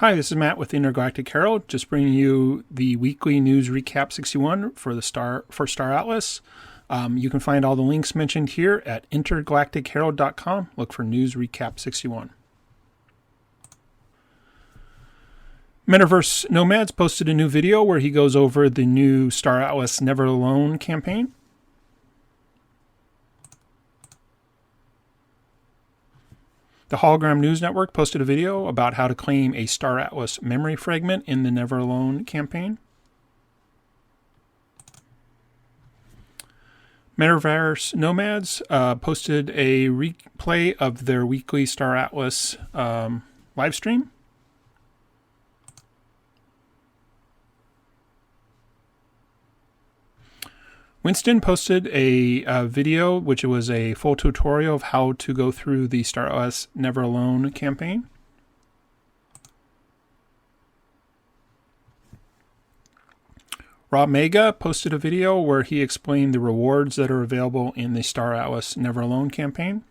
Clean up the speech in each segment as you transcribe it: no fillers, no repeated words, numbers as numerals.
Hi, this is Matt with Intergalactic Herald, just bringing you the weekly news recap 61 for Star Atlas. You can find all the links mentioned here at intergalacticherald.com. Look for news recap 61. Metaverse Nomads posted a new video where he goes over the new Star Atlas Never Alone campaign. The Hologram News Network posted a video about how to claim a Star Atlas memory fragment in the Never Alone campaign. Metaverse Nomads posted a replay of their weekly Star Atlas live stream. Winston posted a video, which was a full tutorial of how to go through the Star Atlas Never Alone campaign. Rob Mega posted a video where he explained the rewards that are available in the Star Atlas Never Alone campaign.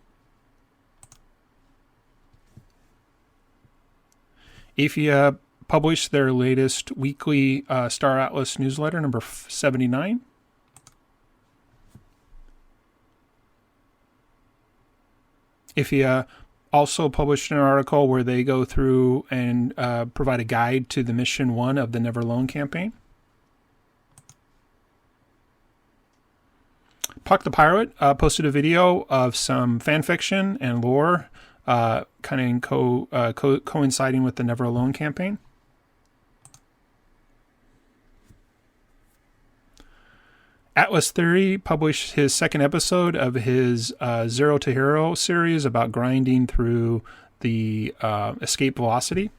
AFIA published their latest weekly Star Atlas newsletter, number 79. AFIA also published an article where they go through and provide a guide to the Mission 1 of the Never Alone campaign. Puck the Pirate posted a video of some fan fiction and lore kind of coinciding with the Never Alone campaign. Atlas Theory published his second episode of his Zero to Hero series about grinding through the escape velocity.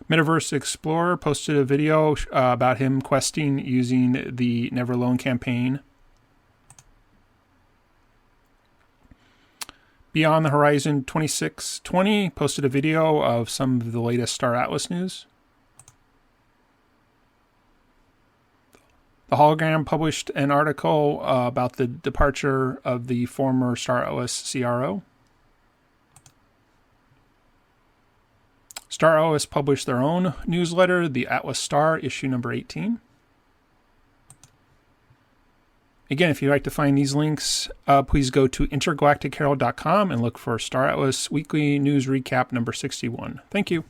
Metaverse Explorer posted a video about him questing using the Never Alone campaign. Beyond the Horizon 2620 posted a video of some of the latest Star Atlas news. The Hologram published an article about the departure of the former Star Atlas CRO. Star Atlas published their own newsletter, the Atlas Star, issue number 18. Again, if you'd like to find these links, please go to intergalacticherald.com and look for Star Atlas Weekly News Recap number 61. Thank you.